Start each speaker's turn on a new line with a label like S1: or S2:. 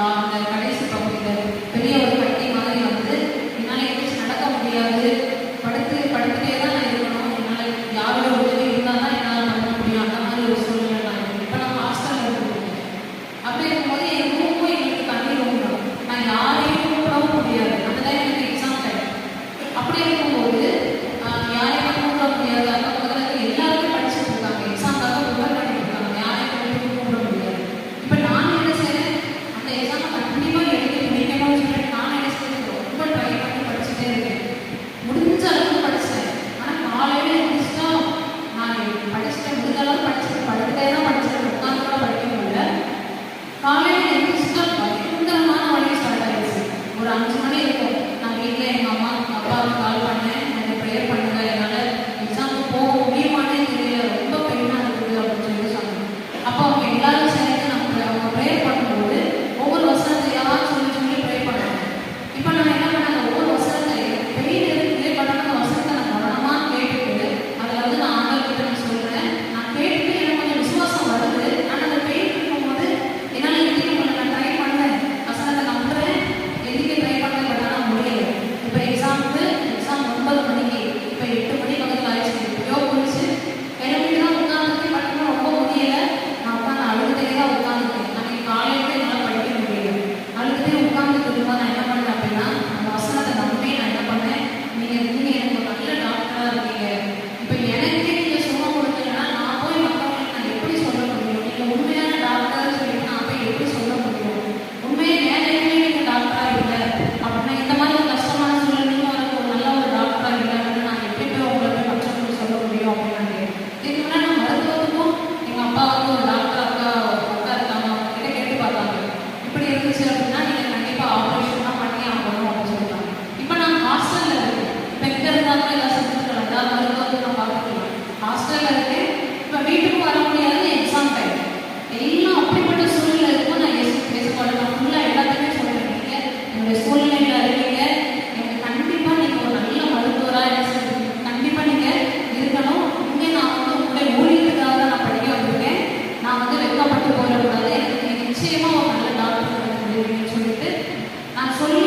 S1: அந்த கடைசி பகுதியில் பெரிய ஒரு கட்டி மாதிரி வந்து என்னால் எந்திரிச்சு நடக்க முடியாது, படுத்துட்டே தான் நான் இருக்கணும், என்னால் யாரோட உதவி இருந்தால் தான் என்னால் பண்ண முடியும். அந்த மாதிரி ஒரு சூழ்நிலை நான் இருக்கேன். இப்போ நான் ஹாஸ்டலில் இருக்கேன். அப்படி இருக்கும்போது என் ரூமும் எங்களுக்கு தண்ணி ரூம் தான். நான் யாரையும் கூப்பிடவும் முடியாது. அந்த தான் எனக்கு எக்ஸாம் டைம். அப்படி இருக்கும்போது யாரையுமே கூப்பிட முடியாது. அந்த பக்கத்தில் எல்லாருமே படிச்சுட்டு இருக்காங்க, எக்ஸாம்காக ப்ரிப்பேர் பண்ணிட்டு இருக்காங்க. யாரையும் கூப்பிட முடியாது. இப்போ நான் என்ன செய்யறேன், அந்த எக்ஸாமை கண்டிப்பாக எழுதி முடிக்கணும்னு சொல்லிட்டு நான் என்ன செய்யறது, ரொம்ப ட்ரை பண்ணி படிச்சுட்டே இருக்கேன். முடிஞ்ச அளவுக்கு படிச்சேன். ஆனால் காலையில் எழுந்திரிச்சா நான் படிச்சுட்டேன், முடிஞ்ச அளவுக்கு படிச்சுட்டு படுத்துட்டே தான் படிச்சேன், உட்காந்து கூட படிக்க முடியல. காலையில் எழுந்திரிச்சா பயங்கரமான வழி ஸ்டார்ட் ஆகிடுச்சு. ஒரு 5 மணி இருக்கும். நான் வீட்டில் எங்கள் அம்மா அப்பாவுக்கு கால் பண்ணேன், எனக்கு ப்ரேயர் பண்ணுங்க, என்னால் எக்ஸாமுக்கு போக முடியுமானே தெரியல, ரொம்ப பெயினாக இருக்குது அப்படின்னு சொல்லி சொன்னாங்க. அப்போ அவங்க எல்லாரும் சேர்ந்து அவங்க ப்ரேயர் பண்ணும்போது ஒவ்வொரு வசனத்தையாவது சொல்லி ப்ரேயர் பண்ணாங்க. இப்போ நான் என்ன பண்ணாங்க, ஒவ்வொரு வசனத்தையும் பெயின் இருக்கு, பட் ஆனால் அந்த வசனத்தை நான் கவனமாக கேட்டுட்டு அதில் வந்து நான் ஆண்டவர்கிட்ட நான் சொல்கிறேன். நான் கேட்டுட்டு எனக்கு கொஞ்சம் விசுவாசம் வருது. ஆனால் அந்த பெயின் இருக்கும்போது என்னால் எழுதிக்க முடியல. நான் ட்ரை பண்ணேன், வசனத்தை நம்புறேன், எழுதிக்க ட்ரை பண்ணேன், பட் ஆனால் முடியல. இப்போ எக்ஸாம் 9 மணிக்கு, இப்போ 8 மணி பக்கத்தில் ஆயிடுச்சு. எப்படியோ போயிடுச்சு. எழுதிட்டு தான் உட்காந்துட்டு படிக்கணும், ரொம்ப முடியல. நான் உட்காந்து அழுதுகிட்டே தான் உட்காந்துட்டேன். அன்னைக்கு காலையில என்னால் படிக்க முடியல. அழுதுகிட்டே உட்காந்துட்டு இருக்கும்போது நான் என்ன பண்ணேன் அப்படின்னா, அந்த வசனத்தை நம்பி நான் என்ன பண்ணேன், நீங்கள் எனக்கு ஒரு நல்ல டாக்டராக இருக்கீங்க, இப்போ எனக்கே நீங்கள் சுகம் கொடுத்தீங்கன்னா நான் போய் மற்றவங்களுக்கு நான் எப்படி சொல்ல முடியும், நீங்கள் உண்மையான டாக்டர் சொல்லிட்டு நான் போய் எப்படி சொல்ல முடியும், உண்மையை வேலையிலே நீங்கள் டாக்டராக இல்லை அப்படின்னா இந்த மாதிரி ஒரு கஷ்டமான சூழ்நிலையும் எனக்கு ஒரு நல்ல ஒரு டாக்டராக இல்லை அப்படின்னு நான் எப்படி போய் உங்களை போய் மற்றவங்களுக்கு சொல்ல முடியும் அப்படின்னு இதுக்கு முன்னாடி நான் மருத்துவத்துக்கும் எங்கள் அப்பா வந்து ஒரு டாக்டர் அக்கா இருக்காங்க, அவங்க கிட்ட கேட்டு பார்த்தாங்க. இப்படி இருந்துச்சு அப்படின்னா நீங்கள் கண்டிப்பாக ஆப்ரேஷன் தான் பண்ணி ஆகணும் அப்படின்னு சொல்லிட்டாங்க. இப்போ நான் ஹாஸ்டலில் இருக்கேன். இப்போ இங்கே இருந்தாலும் எல்லாம் செஞ்சுக்கலாம், ஏதாவது மருத்துவத்தை நான் பார்த்துக்கலாம். ஹாஸ்டலில் இருக்கேன். இப்போ வீட்டுக்கும் வர முடியாது, எக்ஸாம் டைம் எல்லாம் அப்படிப்பட்ட சூழ்நிலை இருக்கும். நான் பேசப்பட நான் ஃபுல்லாக எல்லாத்தையுமே சொல்கிறேன். நீங்கள் என்னுடைய சூழ்நிலையில் இருக்கீங்க, எனக்கு கண்டிப்பாக நீங்கள் ஒரு நல்ல மருத்துவராக என்ன செய்யணும், கண்டிப்பாக நீங்கள் இருக்கணும். இங்கே நான் வந்து உங்களுடைய ஊழியத்துக்காக தான் நான் படிக்க வந்திருக்கேன். நான் வந்து வெட்கப்பட்டு போயிடக்கூடாது, எனக்கு நீங்கள் நிச்சயமாக ஒரு நல்ல டாக்டர் கிடைக்க முடியும்னு சொல்லிட்டு நான் சொல்லி